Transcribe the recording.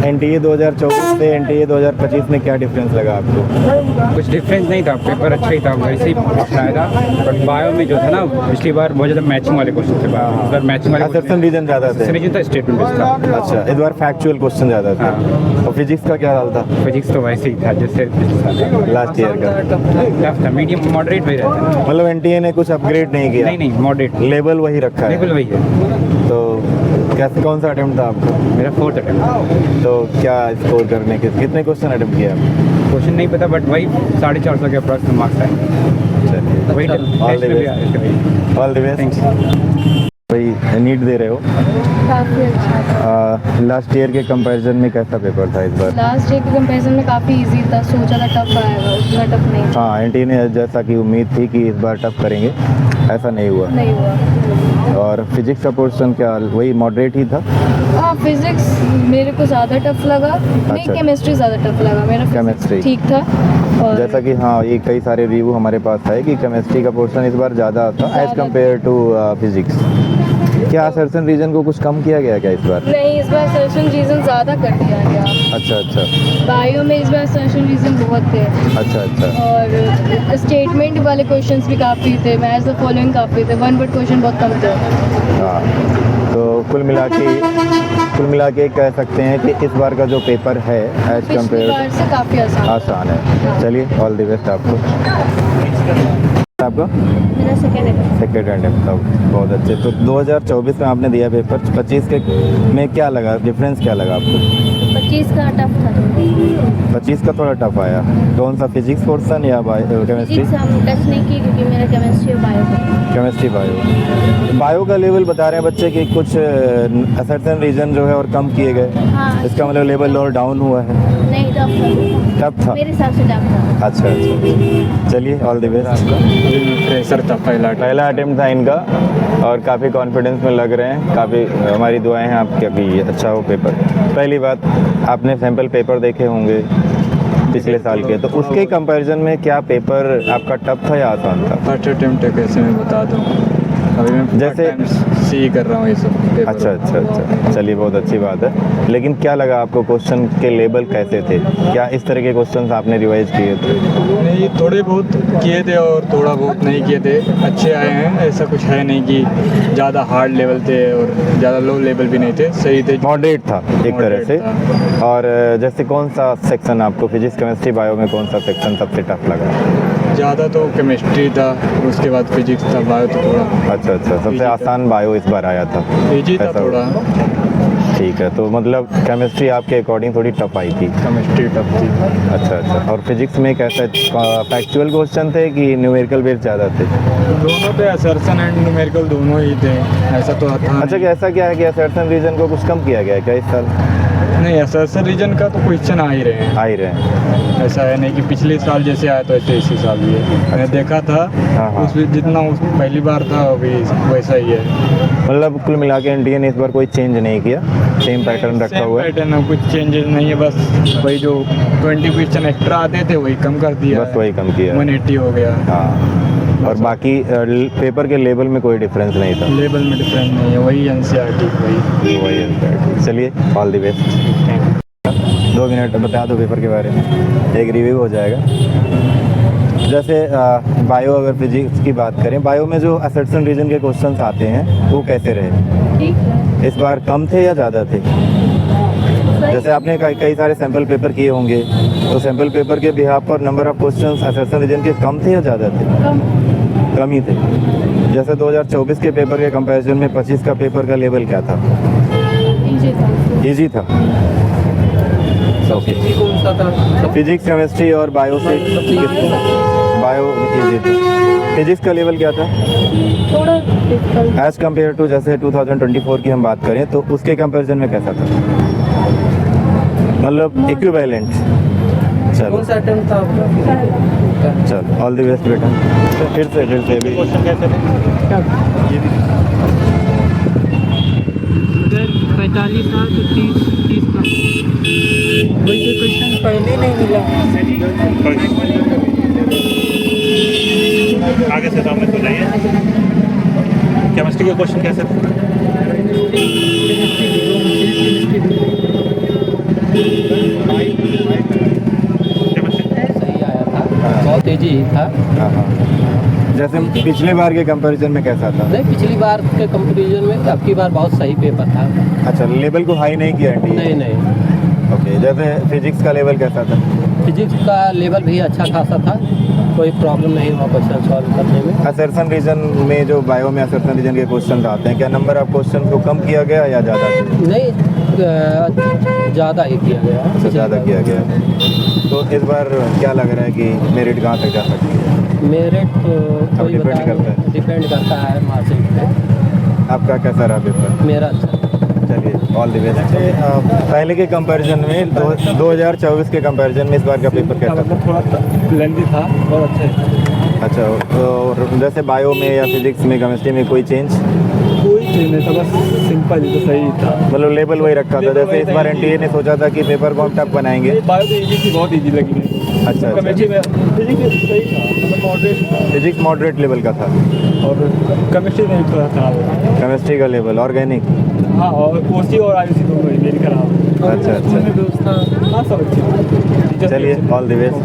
NTA 2024 से NTA 2025 में क्या डिफरेंस लगा आपको? कुछ डिफरेंस नहीं था, पेपर अच्छा ही था, वैसे ही आया था। बट बायो में जो था ना, पिछली बार बहुत ज़्यादा मैचिंग वाले क्वेश्चन थे, इस बार मैचिंग वाले असर्शन रीजन ज़्यादा थे। रीजन था, स्टेटमेंट बेस्ड था। अच्छा, इस बार फैक्चुअल क्वेश्चन ज़्यादा था। और फिजिक्स का क्या हाल था? फिजिक्स तो वैसे ही था जैसे लास्ट ईयर का। टफ था, मीडियम मॉडरेट वही रहता है। मतलब एनटीए ने कुछ अपग्रेड नहीं किया? नहीं, मॉडरेट लेवल वही रखा है? लेवल वही है। तो कैसे, कौन सा अटेम्प्ट था आपका? मेरा 4th अटेम्प्ट। तो क्या स्कोर करने के कितने क्वेश्चन अटेम्प्ट किया आपने? क्वेश्चन नहीं पता, बट वही 450 के अप्रॉक्स मार्क्स आए। वही ऑल द बेस्ट। भाई नीट दे रहे हो? काफ़ी अच्छा था। लास्ट ईयर के कंपैरिजन में कैसा पेपर था इस बार? लास्ट ईयर के कंपैरिजन में काफ़ी इजी था, सोचा था टफ आएगा, उतना टफ नहीं था। हाँ, एनटी ने जैसा कि उम्मीद थी कि इस बार टफ करेंगे, ऐसा नहीं हुआ। नहीं हुआ। और फिजिक्स का पोर्शन क्या वही मॉडरेट ही था? हाँ, फिजिक्स मेरे को ज़्यादा टफ लगा। नहीं, अच्छा। केमिस्ट्री ज़्यादा टफ लगा मेरा। केमिस्ट्री ठीक था। और जैसा कि हाँ, ये कई सारे रिव्यू हमारे पास है कि केमिस्ट्री का पोर्शन इस बार ज़्यादा था एज कम्पेयर टू फिजिक्स। क्या असर्शन रीजन को कुछ कम किया गया क्या इस बार? नहीं, इस बार सर्शन रीजन ज़्यादा कर दिया गया। अच्छा। बायो में इस बार सर्शन रीजन बहुत थे। अच्छा। और स्टेटमेंट वाले क्वेश्चंस भी काफ़ी थे, मैच द फॉलोइंग काफ़ी थे, वन वर्ड क्वेश्चन बहुत कम थे। हाँ, तो कुल मिला के कह सकते हैं कि इस बार का जो पेपर है एज पिछली कम्पेयर बार से काफ़ी आसान है। चलिए, ऑल द बेस्ट आपको। आपका मेरा सेकेंड अटेम्प्ट था, बहुत अच्छे। तो 2024 में आपने दिया पेपर, 25 के में क्या लगा, डिफरेंस क्या लगा आपको? 25 का टफ था। 25 का थोड़ा टफ आया। कौन सा, फिजिक्स पोर्सन या केमिस्ट्री? फिजिक्स हम टच नहीं की क्योंकि मेरा केमिस्ट्री और बायो का। केमिस्ट्री बायो का लेवल बता रहे हैं बच्चे कि कुछ असर्शन रीजन जो है और कम किए गए। हाँ, इसका मतलब लेवल और डाउन हुआ है? नहीं, टफ था मेरे हिसाब से टफ था। अच्छा। चलिए, ऑल द बेस्ट। फ्रेशर था, पहला अटेम्प्ट था इनका और काफ़ी कॉन्फिडेंस में लग रहे हैं। काफ़ी हमारी दुआएं हैं आपके कि अच्छा हो पेपर। पहली बात, आपने सैम्पल पेपर देखे होंगे पिछले साल के, तो उसके कंपैरिजन में क्या पेपर आपका टफ था या आसान था? फर्स्ट अटेम्प्ट है, कैसे मैं बता दूँ, अभी मैं जैसे सी कर रहा हूँ ये सब पेपर। अच्छा। चलिए, बहुत अच्छी बात है। लेकिन क्या लगा आपको, क्वेश्चन के लेवल कैसे थे? क्या इस तरह के क्वेश्चन आपने रिवाइज किए थे? नहीं, थोड़े बहुत किए थे और थोड़ा बहुत नहीं किए थे। अच्छे आए हैं, ऐसा कुछ है नहीं कि ज़्यादा हार्ड लेवल थे और ज़्यादा लो लेवल भी नहीं थे, सही थे, मॉडरेट था एक तरह से। और जैसे कौन सा सेक्शन आपको, फिजिक्स केमिस्ट्री बायो में कौन सा सेक्शन सबसे टफ लगा? ज़्यादा तो केमिस्ट्री था, उसके बाद फिजिक्स था, बायो तो थोड़ा। अच्छा। सबसे आसान बायो इस बार आया था? इजी था थोड़ा। ठीक है, तो मतलब केमिस्ट्री आपके अकॉर्डिंग थोड़ी टफ आई थी? केमिस्ट्री टफ थी। अच्छा। और फिजिक्स में कैसा, फैक्चुअल क्वेश्चन थे कि न्यूमेरिकल बेस्ड ज़्यादा थे? दोनों थे, असर्शन एंड न्यूमेरिकल दोनों ही थे, ऐसा तो था। अच्छा, ऐसा क्या है कि असर्शन रीजन को कुछ कम किया गया है क्या इस साल? नहीं, असर्शन रीजन का तो क्वेश्चन आ ही रहे हैं। ऐसा है नहीं कि पिछले साल जैसे आया तो ऐसे इसी साल भी है। मैंने देखा था। हाँ। उसमें जितना उस पहली बार था अभी वैसा ही है। मतलब कुल मिला के एनटीए ने इस बार कोई चेंज नहीं किया, सेम पैटर्न रखा हुआ है? पैटर्न, कुछ चेंजेस नहीं है, बस वही जो 20 क्वेश्चन एक्स्ट्रा आते थे वही कम कर दिया, बस वही कम किया, 180 हो गया। हाँ, और बाकी पेपर के लेवल में कोई डिफरेंस नहीं था? लेवल में डिफरेंस नहीं है, वही एनसीईआरटी वही एनसीईआरटी। चलिए, ऑल द बेस्ट। 2 मिनट बता दो पेपर के बारे में, एक रिव्यू हो जाएगा। जैसे बायो, अगर फिजिक्स की बात करें, बायो में जो असर्शन रीजन के क्वेश्चंस आते हैं वो कैसे रहे? ठीक है। इस बार कम थे या ज़्यादा थे? जैसे आपने कई सारे सैम्पल पेपर किए होंगे, तो सैम्पल पेपर के बिहाफ पर number of questions assertion reason के कम थे या ज़्यादा थे? कम ही थे। जैसे 2024 के पेपर के कंपैरिजन में 25 का पेपर का लेवल क्या था? इजी था। ओके। फिजिक्स केमिस्ट्री और बायो से बायो इजी था। फिजिक्स का लेवल क्या था थोड़ा डिफिकल्ट एज कम्पेयर टू, जैसे 2024 की हम बात करें तो उसके कंपैरिजन में कैसा था, मतलब इक्विवेलेंट? चलो, चलो, ऑल द बेस्ट बेटा। फिर से अभी क्वेश्चन कैसे थे? 45 था तो 30 का वही क्वेश्चन पहले नहीं मिला। आगे से सामने तो जाइए। केमिस्ट्री के क्वेश्चन कैसे थे? सही आया था, बहुत ईजी ही था। हाँ हाँ। जैसे पिछले बार के कंपैरिजन में कैसा था? नहीं, पिछली बार के कंपैरिजन में अब की बार बहुत सही पेपर था। अच्छा, लेवल को हाई नहीं किया एनडीए? नहीं नहीं, ओके। जैसे फिजिक्स का लेवल कैसा था? फिजिक्स का लेवल भी अच्छा खासा था, कोई प्रॉब्लम नहीं हुआ क्वेश्चन सॉल्व करने में। असर्शन रीजन में जो बायो में असर्शन रीजन के क्वेश्चन आते हैं, क्या नंबर ऑफ क्वेश्चन को कम किया गया या ज़्यादा? नहीं, ज़्यादा ही किया गया। अच्छा, ज़्यादा किया गया। तो इस बार क्या लग रहा है कि मेरिट कहाँ तक जा सकती है? मेरिट कोई डिपेंड करता है। डिपेंड करता है मार्कशीट पे। आपका कैसा रहा पेपर? मेरा अच्छा। चलिए, ऑल द बेस्ट। पहले के कंपैरिजन में 2024 के कंपैरिजन में इस बार का पेपर कैसा था? थोड़ा लेंथी था और अच्छा है। अच्छा, तो जैसे बायो में या फिजिक्स में, केमिस्ट्री में कोई चेंज? कोई चेंज नहीं था, बस सिंपल ही तो सही था। मतलब लेवल वही रखा था। जैसे इस बार एनटीए ने सोचा था कि पेपर को हम टफ बनाएंगे। बायो तो ईजी थी, बहुत ईजी लगी मुझे। अच्छा, केमिस्ट्री में फिजिक्स सही था, मतलब मॉडरेट, फिजिक्स मॉडरेट लेवल का था और केमिस्ट्री में थोड़ा खराब है। केमिस्ट्री का लेवल। ऑर्गेनिक? हाँ, और ओसी और आईयूसी दोनों ही मेरी खराब है। अच्छा अच्छा। हाँ, सब अच्छी। चलिए, ऑल द बेस्ट।